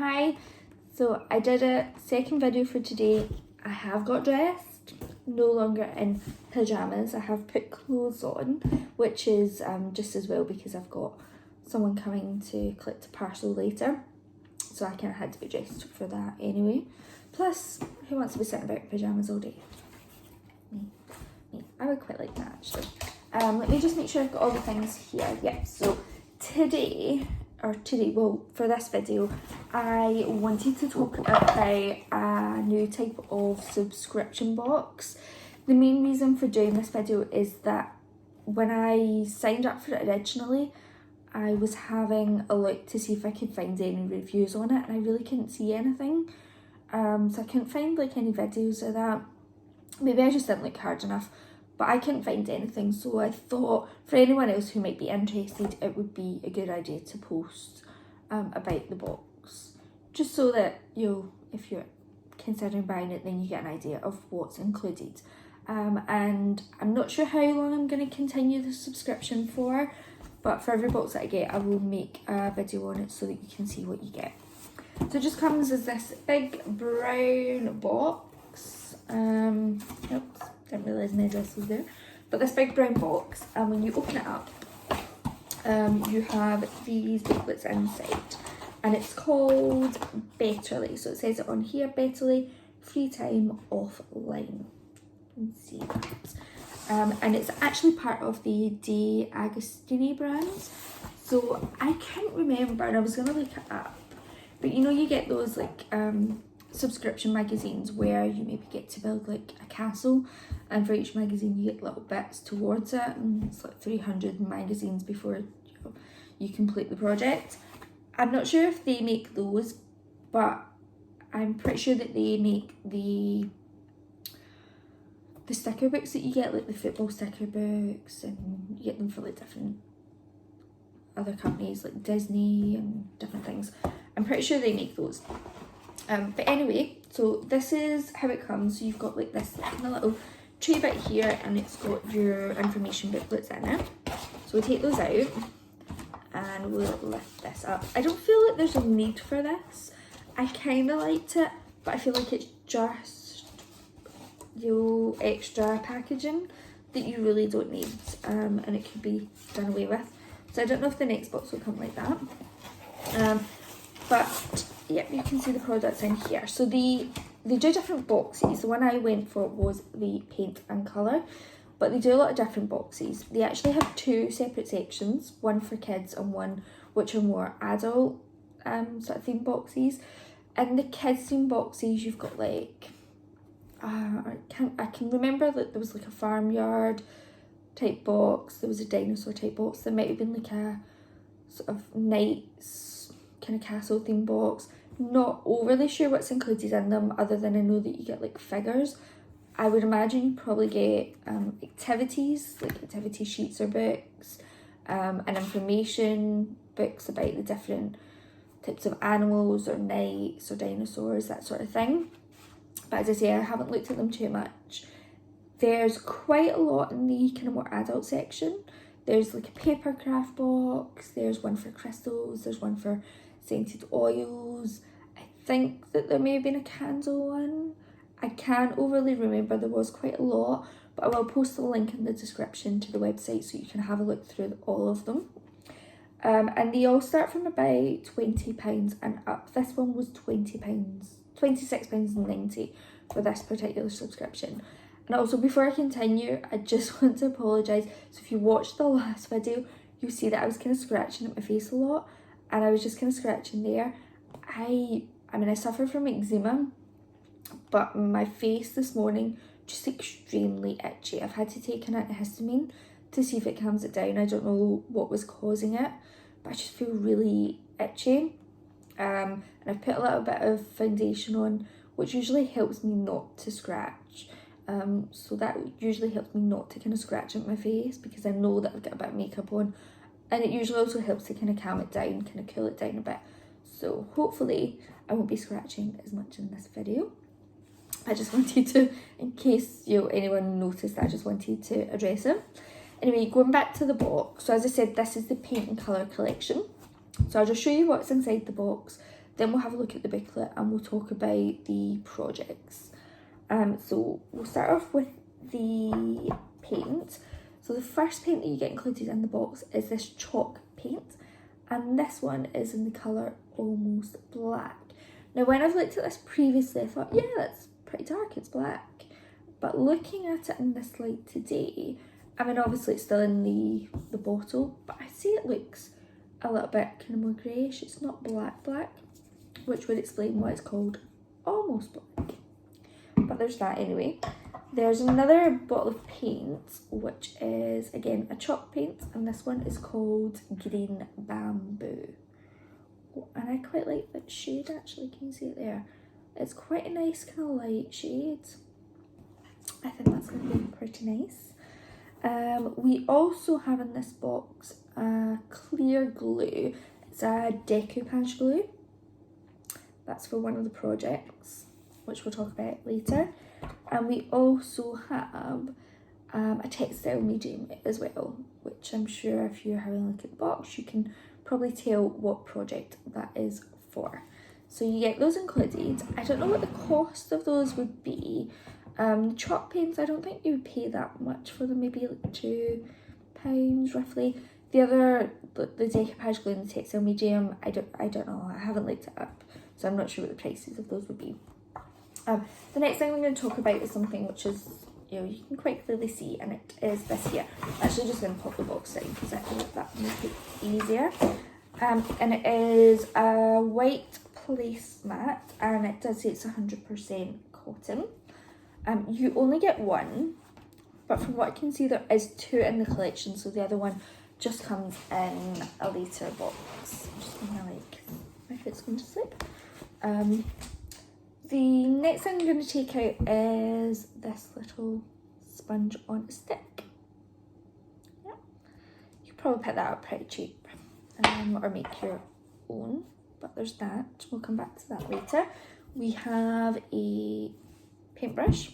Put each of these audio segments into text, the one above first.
Hi, so I did a second video for today. I have got dressed, no longer in pyjamas. I have put clothes on, which is just as well because I've got someone coming to collect the parcel later, so I kind of had to be dressed for that anyway. Plus, who wants to be sitting about in pyjamas all day? Me. I would quite like that actually. Let me just make sure I've got all the things here. Yeah, so well, for this video, I wanted to talk about a new type of subscription box. The main reason for doing this video is that when I signed up for it originally, I was having a look to see if I could find any reviews on it, and I really couldn't see anything. So I couldn't find like any videos of that. Maybe I just didn't look hard enough, but I couldn't find anything. So I thought for anyone else who might be interested, it would be a good idea to post about the box, just so that if you're considering buying it, then you get an idea of what's included. And I'm not sure how long I'm going to continue the subscription for, but for every box that I get, I will make a video on it so that you can see what you get. So it just comes as this big brown box. Oops, didn't realise my address was there. But this big brown box, and when you open it up, you have these booklets inside, and it's called Betterly. So it says it on here, Betterly, free time offline. You can see that. And it's actually part of the De Agostini brand. So I can't remember, and I was going to look it up, but you get those like subscription magazines where you maybe get to build like a castle, and for each magazine you get little bits towards it, and it's like 300 magazines before you complete the project. I'm not sure if they make those, but I'm pretty sure that they make the sticker books that you get, like the football sticker books, and you get them for like different other companies like Disney and different things. I'm pretty sure they make those. But anyway, so this is how it comes. So you've got like this kind of little tray bit here, and it's got your information booklets in it. So we'll take those out and we'll lift this up. I don't feel like there's a need for this. I kind of liked it, but I feel like it's just extra packaging that you really don't need, and it could be done away with. So I don't know if the next box will come like that. But yeah, you can see the products in here. So they do different boxes. The one I went for was the paint and colour, but they do a lot of different boxes. They actually have two separate sections, one for kids and one which are more adult sort of theme boxes. And the kids theme boxes, you've got like I can remember that there was like a farmyard type box, there was a dinosaur type box, there might have been like a sort of knights kind of castle theme box. Not overly sure what's included in them, other than I know that you get like figures. I would imagine you probably get activities, like activity sheets or books, and information books about the different types of animals or knights or dinosaurs, that sort of thing. But as I say, I haven't looked at them too much. There's quite a lot in the kind of more adult section. There's like a paper craft box, there's one for crystals, there's one for scented oils. I think that there may have been a candle one. I can't overly remember, there was quite a lot, but I will post the link in the description to the website so you can have a look through all of them. And they all start from about £20 and up. This one was £20, £26.90 for this particular subscription. And also, before I continue, I just want to apologise. So if you watched the last video, you'll see that I was kind of scratching at my face a lot, and I was just kind of scratching there. I mean, I suffer from eczema, but my face this morning just extremely itchy. I've had to take an antihistamine to see if it calms it down. I don't know what was causing it, but I just feel really itchy. And I've put a little bit of foundation on, which usually helps me not to scratch. So that usually helps me not to kind of scratch at my face, because I know that I've got a bit of makeup on, and it usually also helps to kind of calm it down, kind of cool it down a bit. So hopefully I won't be scratching as much in this video. I just wanted to, in case anyone noticed that, I just wanted to address it. Anyway, going back to the box. So as I said, this is the paint and colour collection. So I'll just show you what's inside the box. Then we'll have a look at the booklet and we'll talk about the projects. So we'll start off with the paint. So the first paint that you get included in the box is this chalk paint, and this one is in the colour Almost Black. Now when I've looked at this previously, I thought, yeah, that's pretty dark, it's black. But looking at it in this light today, I mean obviously it's still in the bottle, but I see it looks a little bit kind of more greyish. It's not black, which would explain why it's called Almost Black. But there's that anyway. There's another bottle of paint, which is, again, a chalk paint, and this one is called Green Bamboo. Oh, and I quite like that shade, actually. Can you see it there? It's quite a nice kind of light shade. I think that's going to be pretty nice. We also have in this box a clear glue. It's a decoupage glue. That's for one of the projects, which we'll talk about later. And we also have a textile medium as well, which I'm sure if you're having a look at the box, you can probably tell what project that is for. So you get those included. I don't know what the cost of those would be. The chalk paints, I don't think you would pay that much for them, maybe like £2 roughly. The other, the decoupage glue and the textile medium, I don't know, I haven't looked it up, so I'm not sure what the prices of those would be. The next thing I'm going to talk about is something which is, you can quite clearly see, and it is this here. I'm actually just going to pop the box down because I feel like that will make it easier. And it is a white placemat, and it does say it's 100% cotton. You only get one, but from what I can see there is two in the collection, so the other one just comes in a later box. I'm just going to my foot's going to slip. The next thing I'm going to take out is this little sponge on a stick. Yeah. You could probably pick that up pretty cheap, or make your own, but there's that. We'll come back to that later. We have a paintbrush.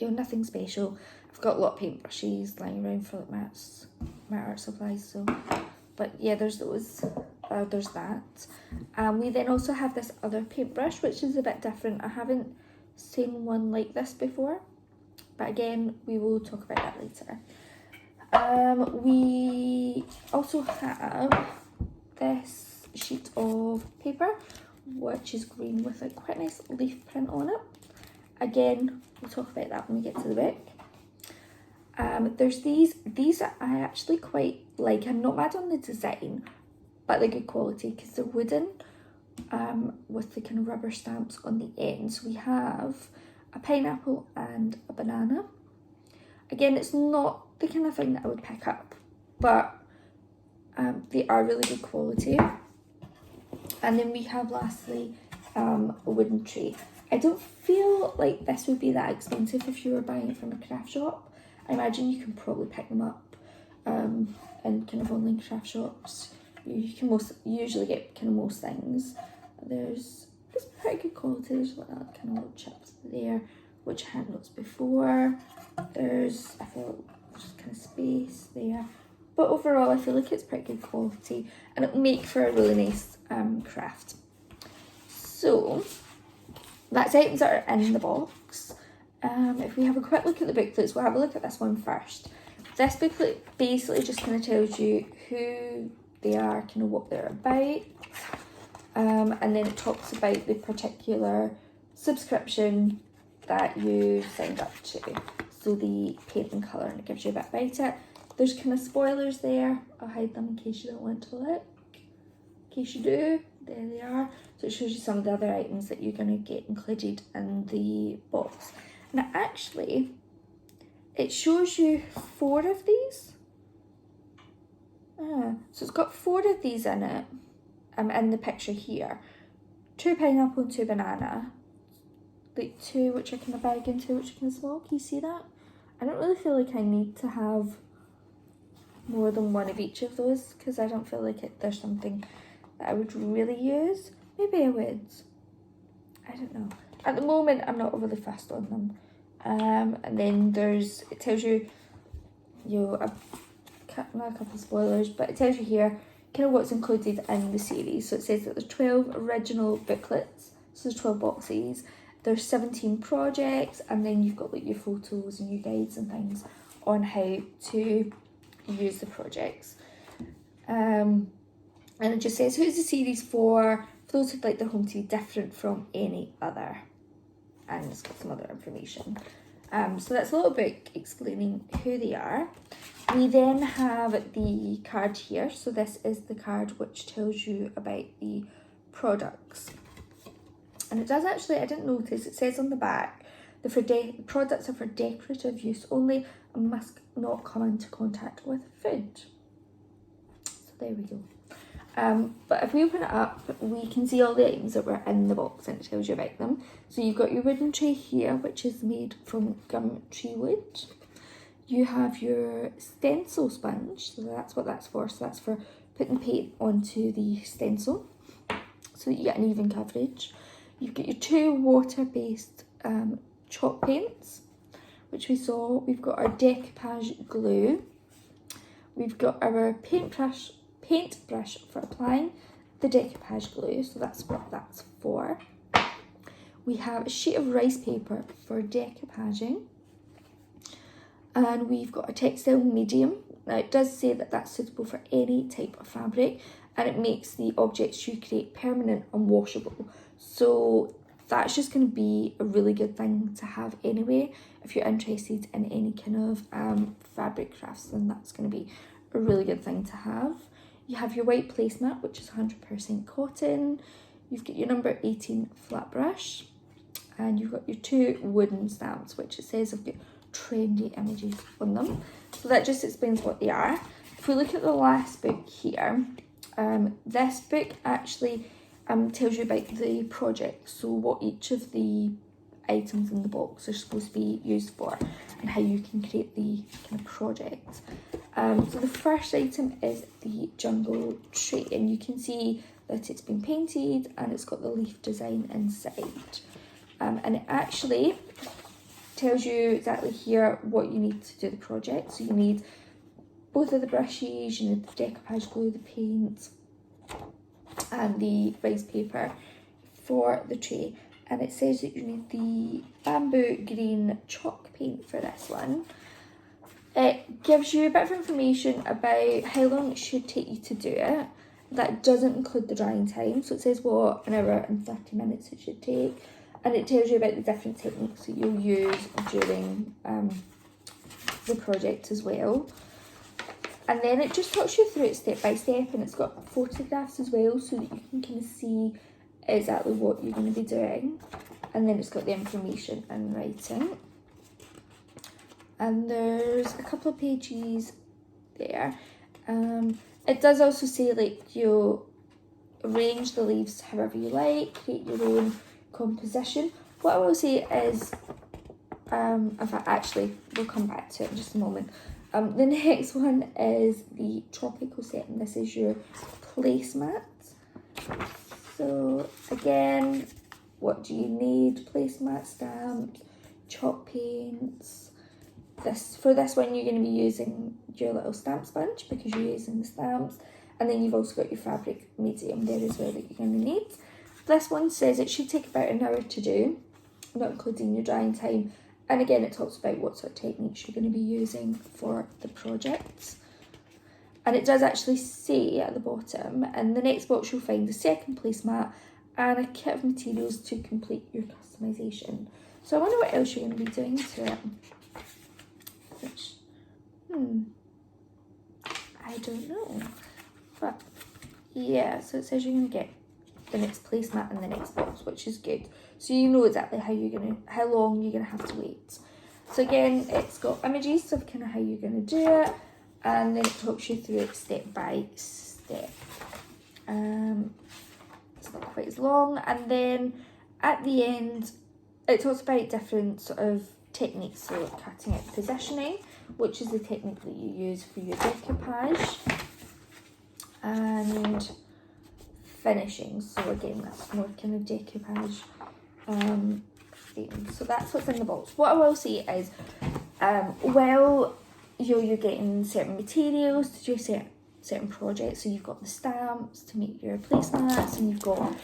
Nothing special. I've got a lot of paintbrushes lying around for like my art supplies, so, but yeah, there's those. There's that. We then also have this other paintbrush, which is a bit different. I haven't seen one like this before, but again, we will talk about that later. We also have this sheet of paper, which is green with a quite nice leaf print on it. Again, we'll talk about that when we get to the book. There's these I actually quite like. I'm not mad on the design, but they're good quality because they're wooden, with the kind of rubber stamps on the end. So we have a pineapple and a banana. Again, it's not the kind of thing that I would pick up, but they are really good quality. And then we have lastly a wooden tray. I don't feel like this would be that expensive if you were buying it from a craft shop. I imagine you can probably pick them up in kind of online craft shops. You can usually get kind of most things. It's pretty good quality. There's like that kind of little chips there, which I hadn't noticed before. I feel there's kind of space there. But overall, I feel like it's pretty good quality, and it'll make for a really nice craft. So that's items that are in the box. If we have a quick look at the booklets, we'll have a look at this one first. This booklet basically just kind of tells you who they are, kind of what they're about, and then it talks about the particular subscription that you signed up to, so the paint and colour, and it gives you a bit about it. There's kind of spoilers there. I'll hide them in case you don't want to look. In case you do, there they are. So it shows you some of the other items that you're going to get included in the box. And actually, it shows you 4 of these. So it's got 4 of these in it, in the picture here. 2 pineapple and 2 banana. Like 2 which are kind of big and 2 which are kind of small. Can you see that? I don't really feel like I need to have more than one of each of those, because I don't feel like there's something that I would really use. Maybe I would. I don't know. At the moment, I'm not overly fussed on them. And then it tells you, not a couple of spoilers, but it tells you here, kind of what's included in the series. So it says that there's 12 original booklets, so there's 12 boxes, there's 17 projects, and then you've got like your photos and your guides and things on how to use the projects. And it just says who's the series for those who'd like their home to be different from any other, and it's got some other information. So that's a little bit explaining who they are. We then have the card here. So this is the card which tells you about the products. And it does actually, I didn't notice, it says on the back, the products are for decorative use only and must not come into contact with food. So there we go. But if we open it up, we can see all the items that were in the box and it tells you about them. So you've got your wooden tray here, which is made from gum tree wood. You have your stencil sponge, so that's what that's for. So that's for putting paint onto the stencil so that you get an even coverage. You've got your 2 water-based chalk paints, which we saw. We've got our decoupage glue. We've got our paintbrush for applying the decoupage glue, so that's what that's for. We have a sheet of rice paper for decoupaging, and we've got a textile medium. Now it does say that that's suitable for any type of fabric, and it makes the objects you create permanent and washable. So that's just going to be a really good thing to have anyway. If you're interested in any kind of fabric crafts, then that's going to be a really good thing to have. You have your white placemat, which is 100% cotton. You've got your number 18 flat brush, and you've got your 2 wooden stamps, which it says have got trendy images on them. So that just explains what they are. If we look at the last book here, this book actually tells you about the project, so what each of the items in the box are supposed to be used for and how you can create the kind of project. So the first item is the jungle tree, and you can see that it's been painted and it's got the leaf design inside. And it actually tells you exactly here what you need to do the project. So you need both of the brushes, you need the decoupage glue, the paint, and the rice paper for the tray. And it says that you need the bamboo green chalk paint for this one. It gives you a bit of information about how long it should take you to do it. That doesn't include the drying time, so it says what, an hour and 30 minutes it should take. And it tells you about the different techniques that you'll use during the project as well. And then it just talks you through it step by step, and it's got photographs as well so that you can kind of see exactly what you're going to be doing. And then it's got the information in writing. And there's a couple of pages there. It does also say like you arrange the leaves however you like, create your own composition. What I will say is, in fact, actually, we'll come back to it in just a moment. The next one is the tropical set, and this is your placemat. So again, what do you need? Placemat, stamps, chalk paints. For this one, you're going to be using your little stamp sponge because you're using the stamps, and then you've also got your fabric medium there as well that you're going to need. This one says it should take about an hour to do, not including your drying time. And again, it talks about what sort of techniques you're going to be using for the project. And it does actually say at the bottom, in the next box you'll find the second placemat and a kit of materials to complete your customisation. So I wonder what else you're going to be doing to it. Which, I don't know. But yeah, so it says you're going to get the next placemat in the next box, which is good. So you know exactly how long you're gonna have to wait. So again, it's got images of kind of how you're gonna do it, and then it talks you through it step by step. It's not quite as long, and then at the end, it talks about different sort of techniques. So like cutting out positioning, which is the technique that you use for your decoupage, and finishing. So again, that's more kind of decoupage theme. So that's what's in the box. What I will say is, well, you're getting certain materials to do certain projects. So you've got the stamps to make your placemats, and you've got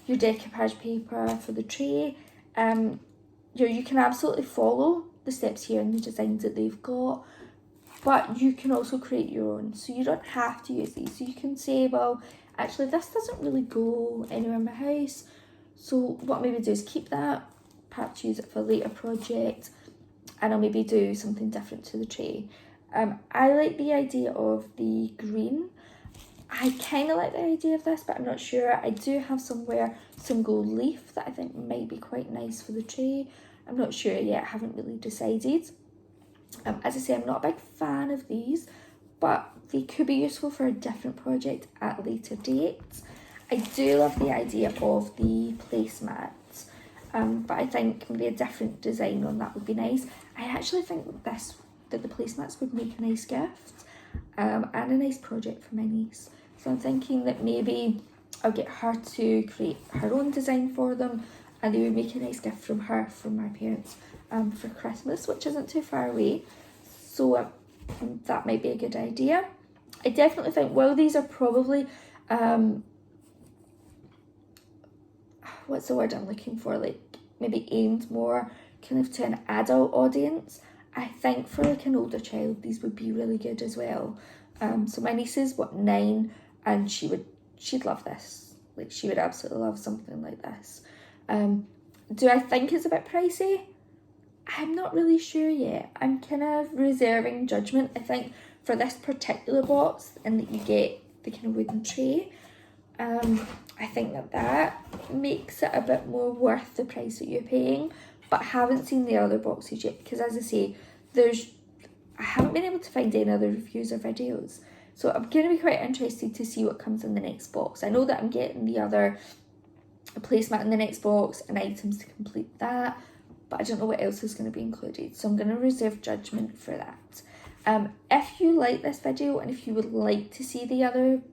your decoupage paper for the tray. You can absolutely follow the steps here and the designs that they've got, but you can also create your own. So you don't have to use these. So you can say, well, actually this doesn't really go anywhere in my house, so what I'll maybe do is keep that, perhaps use it for a later project, and I'll maybe do something different to the tray. I like the idea of the green. I kind of like the idea of this, but I'm not sure. I do have somewhere some gold leaf that I think might be quite nice for the tray. I'm not sure yet, I haven't really decided. As I say, I'm not a big fan of these, but they could be useful for a different project at a later date. I do love the idea of the placemats, but I think maybe a different design on that would be nice. I actually think that the placemats would make a nice gift, and a nice project for my niece. So I'm thinking that maybe I'll get her to create her own design for them, and they would make a nice gift from her, from my parents, for Christmas, which isn't too far away. So that might be a good idea. I definitely think, while these are probably, what's the word I'm looking for, like maybe aimed more kind of to an adult audience, I think for like an older child these would be really good as well. So my niece is 9, and she'd love this. Like, she would absolutely love something like this. Do I think it's a bit pricey? I'm not really sure yet. I'm kind of reserving judgment. I think for this particular box, and that you get the kind of wooden tray, I think that makes it a bit more worth the price that you're paying. But I haven't seen the other boxes yet, because as I say, I haven't been able to find any other reviews or videos. So I'm going to be quite interested to see what comes in the next box. I know that I'm getting the other placemat in the next box and items to complete that, but I don't know what else is going to be included. So I'm going to reserve judgment for that. If you like this video, and if you would like to see the other